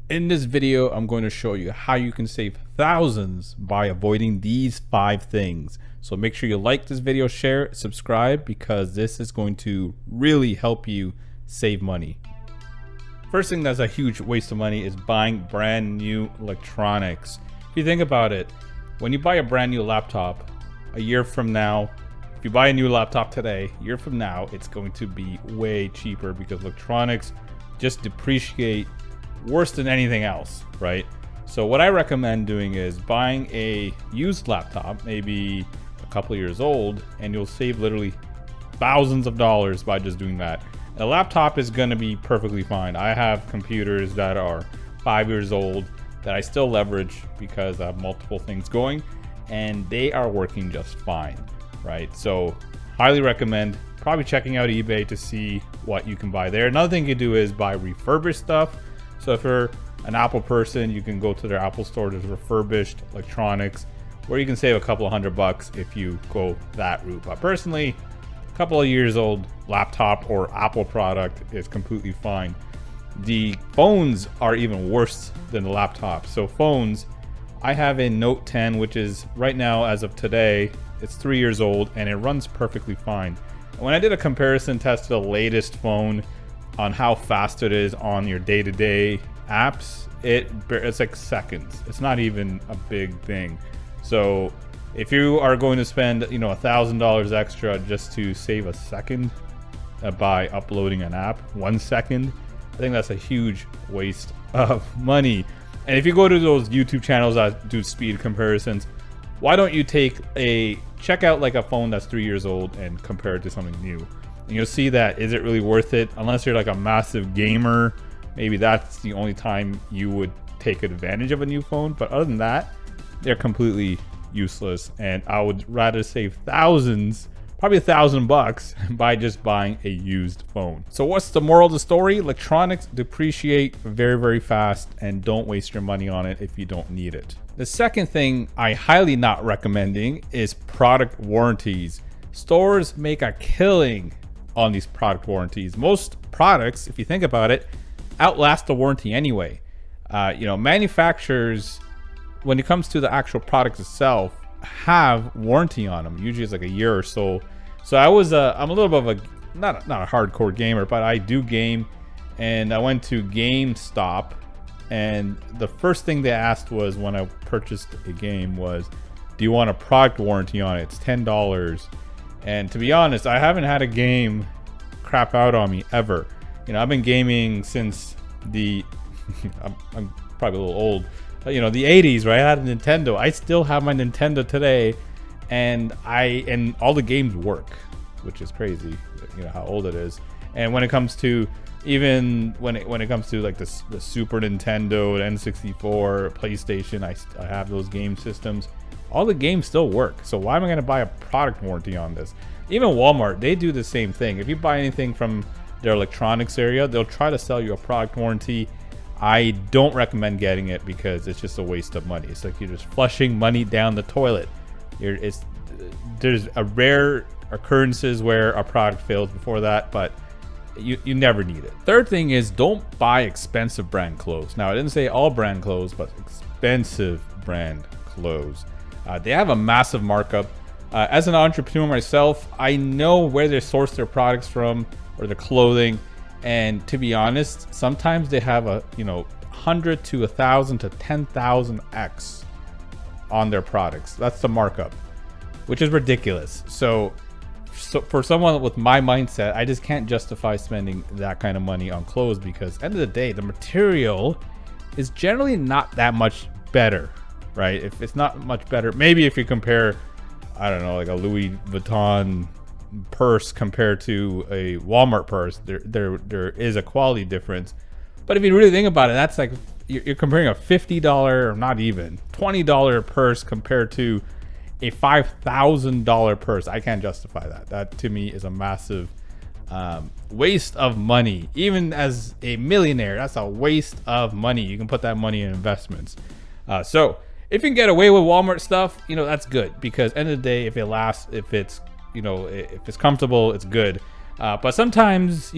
In this video, I'm going to show you how you can save thousands by avoiding these 5 things. So make sure you like this video, share it, subscribe, because this is going to really help you save money. First thing that's a huge waste of money is buying brand new electronics. If you think about it, when you buy a brand new laptop, a year from now, if you buy a new laptop today, a year from now, it's going to be way cheaper because electronics just depreciate worse than anything else, right? So what I recommend doing is buying a used laptop, maybe a couple of years old, and you'll save literally thousands of dollars by just doing that. And a laptop is going to be perfectly fine. I have computers that are 5 years old that I still leverage because I have multiple things going, and they are working just fine, right? So highly recommend probably checking out eBay to see what you can buy there. Another thing you do is buy refurbished stuff. So if you're an Apple person, you can go to their Apple store. There's refurbished electronics where you can save a couple of $100 if you go that route. But personally, a couple of years old laptop or Apple product is completely fine. The phones are even worse than the laptop. So phones, I have a Note 10, which is right now, as of today, it's 3 years old and it runs perfectly fine. When I did a comparison test to the latest phone on how fast it is on your day-to-day apps, it's like seconds. It's not even a big thing. So if you are going to spend, $1,000 extra just to save a second by uploading an app, 1 second, I think that's a huge waste of money. And if you go to those YouTube channels that do speed comparisons, why don't you check out like a phone that's 3 years old and compare it to something new? And you'll see that, is it really worth it? Unless you're like a massive gamer, maybe that's the only time you would take advantage of a new phone. But other than that, they're completely useless. And I would rather save thousands, probably $1,000 by just buying a used phone. So what's the moral of the story? Electronics depreciate very, very fast, and don't waste your money on it if you don't need it. The second thing I highly not recommending is product warranties. Stores make a killing on these product warranties. Most products, if you think about it, outlast the warranty anyway. Manufacturers, when it comes to the actual product itself, have warranty on them. Usually it's like a year or so. So I'm a little bit of a, not a hardcore gamer, but I do game. And I went to GameStop, and the first thing they asked was, when I purchased a game, was, do you want a product warranty on it? It's $10. And to be honest, I haven't had a game crap out on me ever. I've been gaming since I'm probably a little old, but the 80s, right? I had a Nintendo. I still have my Nintendo today, and all the games work, which is crazy, how old it is. And when it comes to, even when it comes to like the Super Nintendo, the N64, PlayStation, I have those game systems. All the games still work. So why am I going to buy a product warranty on this? Even Walmart, they do the same thing. If you buy anything from their electronics area, they'll try to sell you a product warranty. I don't recommend getting it because it's just a waste of money. It's like you're just flushing money down the toilet. There's a rare occurrences where a product fails before that, but you never need it. Third thing is, don't buy expensive brand clothes. Now, I didn't say all brand clothes, but expensive brand clothes. They have a massive markup. As an entrepreneur myself, I know where they source their products from or their clothing. And to be honest, sometimes they have 100 to 1,000 to 10,000x on their products. That's the markup, which is ridiculous. So for someone with my mindset, I just can't justify spending that kind of money on clothes, because at the end of the day, the material is generally not that much better, right? If it's not much better, maybe if you compare, I don't know, like a Louis Vuitton purse compared to a Walmart purse, there is a quality difference. But if you really think about it, that's like you're comparing a $50 or not even $20 purse compared to a $5,000 purse. I can't justify that. That to me is a massive waste of money. Even as a millionaire, that's a waste of money. You can put that money in investments. So if you can get away with Walmart stuff, that's good, because end of the day, if it lasts, if it's comfortable, it's good. But sometimes,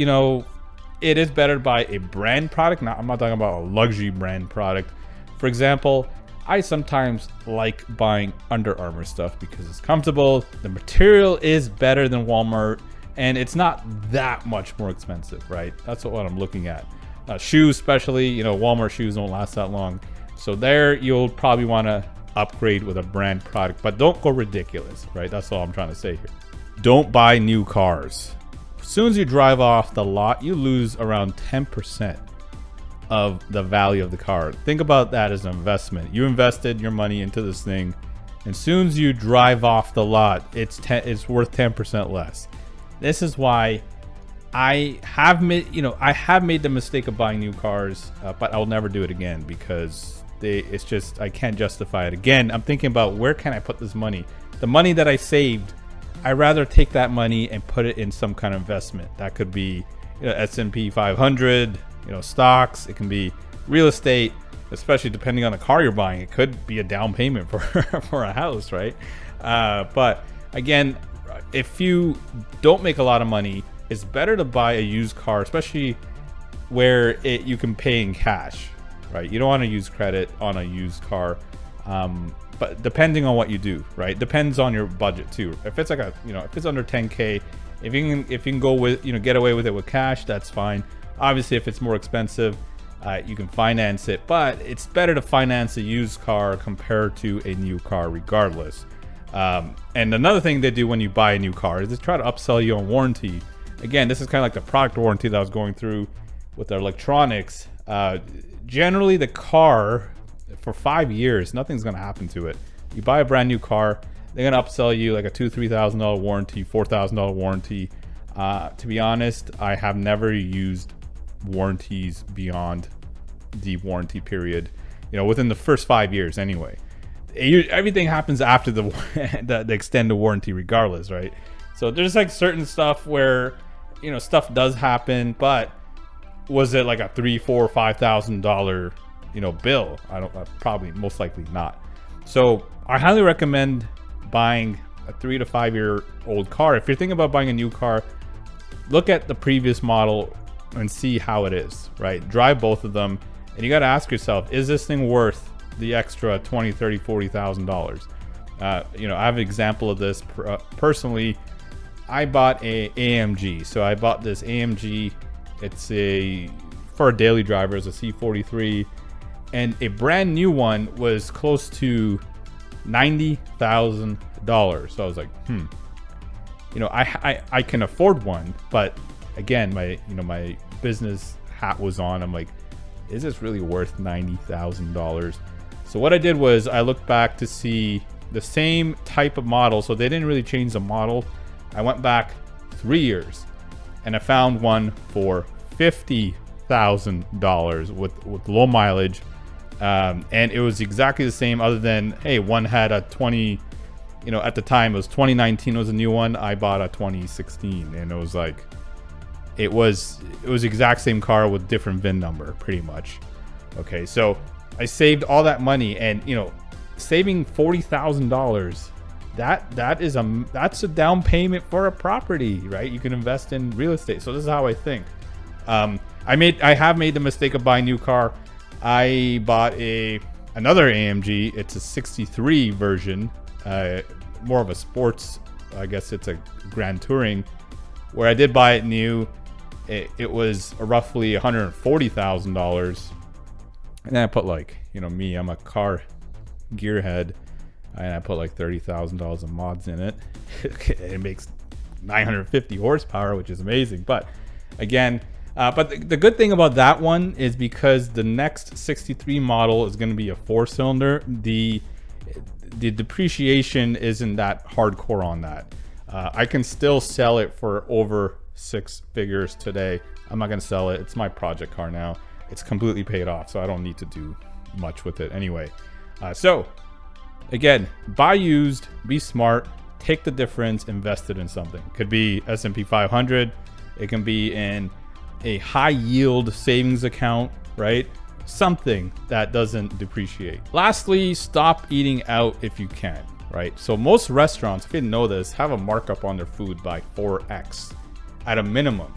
it is better to buy a brand product. I'm not talking about a luxury brand product. For example, I sometimes like buying Under Armour stuff because it's comfortable, the material is better than Walmart, and it's not that much more expensive, right? That's what I'm looking at. Shoes especially, you know, Walmart shoes don't last that long. So there you'll probably want to upgrade with a brand product, but don't go ridiculous, right? That's all I'm trying to say here. Don't buy new cars. As soon as you drive off the lot, you lose around 10% of the value of the car. Think about that as an investment. You invested your money into this thing, and as soon as you drive off the lot, it's worth 10% less. This is why I have made the mistake of buying new cars, but I'll never do it again because it's just, I can't justify it. Again, I'm thinking about where can I put this money? The money that I saved, I'd rather take that money and put it in some kind of investment. That could be, you know, S&P 500, you know, stocks. It can be real estate, especially depending on the car you're buying. It could be a down payment for a house, right? But again, if you don't make a lot of money, it's better to buy a used car, especially where you can pay in cash, right? You don't want to use credit on a used car, but depending on what you do, right? Depends on your budget too. If it's like if it's under 10K, if you can go with, get away with it with cash, that's fine. Obviously, if it's more expensive, you can finance it, but it's better to finance a used car compared to a new car regardless. And another thing they do when you buy a new car is they try to upsell you on warranty. Again, this is kind of like the product warranty that I was going through with their electronics. Generally, the car for 5 years, nothing's going to happen to it. You buy a brand new car, they're going to upsell you like a $2,000-$3,000 warranty, $4,000 warranty. To be honest, I have never used warranties beyond the warranty period, within the first 5 years anyway. Everything happens after the extended warranty regardless, right? So there's like certain stuff where stuff does happen, but was it like a $3,000, $4,000, $5,000 bill? Probably most likely not. So I highly recommend buying a 3 to 5 year old car. If you're thinking about buying a new car, look at the previous model and see how it is, right? Drive both of them, and you got to ask yourself, is this thing worth the extra $20,000, $30,000, $40,000? I have an example of this personally. I bought a AMG. So I bought this AMG. It's for a daily driver, it's a C43, and a brand new one was close to $90,000. So I was like, I can afford one, but again, my business hat was on. I'm like, is this really worth $90,000? So what I did was I looked back to see the same type of model. So they didn't really change the model. I went back 3 years and I found one for $50,000 with low mileage. And it was exactly the same, other than, hey, one had a 20, at the time it was 2019 was a new one. I bought a 2016, and it was like, it was exact same car with different VIN number pretty much. Okay, so I saved all that money, and saving $40,000, that's a down payment for a property, right? You can invest in real estate. So this is how I think. I have made the mistake of buying a new car. I bought another AMG. It's a 63 version, more of a sports, I guess it's a Grand Touring, where I did buy it new. It was roughly $140,000. And then I put me, I'm a car gearhead, and I put like $30,000 of mods in it. It makes 950 horsepower, which is amazing. But again, but the good thing about that one is because the next 63 model is going to be a 4-cylinder, the depreciation isn't that hardcore on that. I can still sell it for over 6 figures today. I'm not going to sell it. It's my project car now. It's completely paid off, so I don't need to do much with it anyway. So again, buy used, be smart, take the difference, invest it in something. Could be S&P 500. It can be in a high yield savings account, right? Something that doesn't depreciate. Lastly, stop eating out if you can, right? So most restaurants, if you didn't know this, have a markup on their food by 4x at a minimum.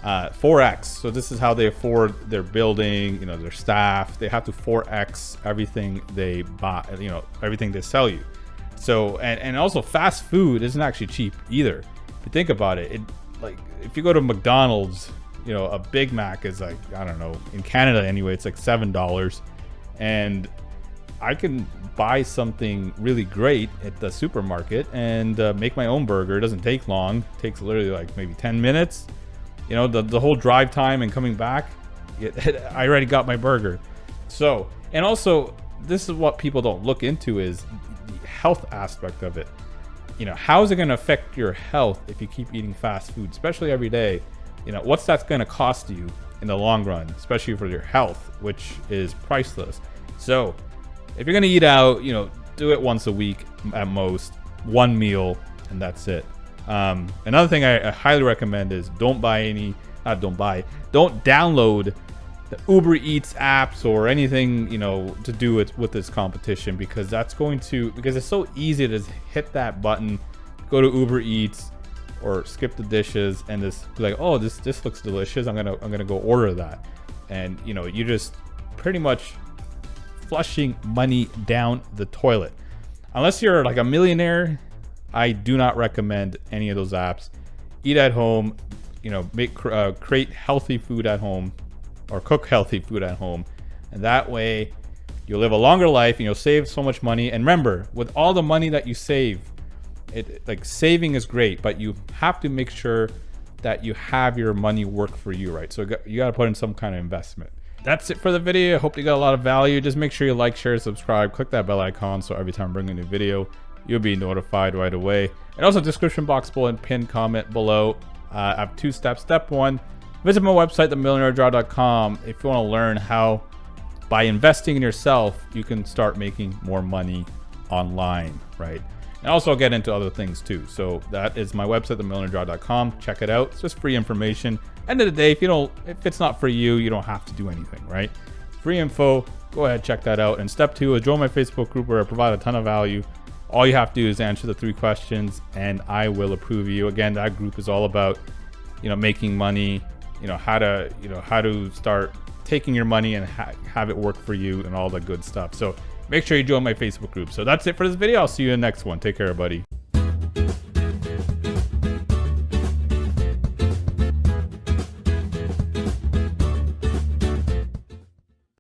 4x. So this is how they afford their building, you know, their staff. They have to 4x everything they buy, you know, everything they sell you. So and also fast food isn't actually cheap either. If you think about it, like if you go to McDonald's, you know, a Big Mac is like, I don't know, in Canada anyway, it's like $7. And I can buy something really great at the supermarket and make my own burger. It doesn't take long. It takes literally like maybe 10 minutes. You know, the whole drive time and coming back, I already got my burger. So, and also, this is what people don't look into is the health aspect of it. You know, how is it going to affect your health if you keep eating fast food, especially every day? You know, what's that going to cost you in the long run, especially for your health, which is priceless. So if you're going to eat out, you know, do it once a week at most, one meal, and that's it. Another thing I highly recommend is don't download the Uber Eats apps or anything, you know, to do it with this competition, because because it's so easy to just hit that button, go to Uber Eats or skip the dishes and just be like, oh, this looks delicious. I'm gonna go order that. And you know, you just pretty much flushing money down the toilet. Unless you're like a millionaire, I do not recommend any of those apps. Eat at home, you know, create healthy food at home or cook healthy food at home. And that way you'll live a longer life and you'll save so much money. And remember, with all the money that you save, like saving is great, but you have to make sure that you have your money work for you, right? So you got to put in some kind of investment. That's it for the video. I hope you got a lot of value. Just make sure you like, share, subscribe, click that bell icon so every time I bring a new video, you'll be notified right away. And also description box below and pinned comment below. I have 2 steps. Step 1, visit my website, themillionairedraw.com, if you want to learn how by investing in yourself, you can start making more money online, right? And also I'll get into other things too. So that is my website, themillionairedraw.com. Check it out. It's just free information. End of the day, if it's not for you, you don't have to do anything, right? Free info. Go ahead, check that out. And step 2 is join my Facebook group where I provide a ton of value. All you have to do is answer the 3 questions and I will approve you. Again, that group is all about, you know, making money, how to start taking your money and have it work for you and all the good stuff. So make sure you join my Facebook group. So that's it for this video. I'll see you in the next one. Take care, everybody.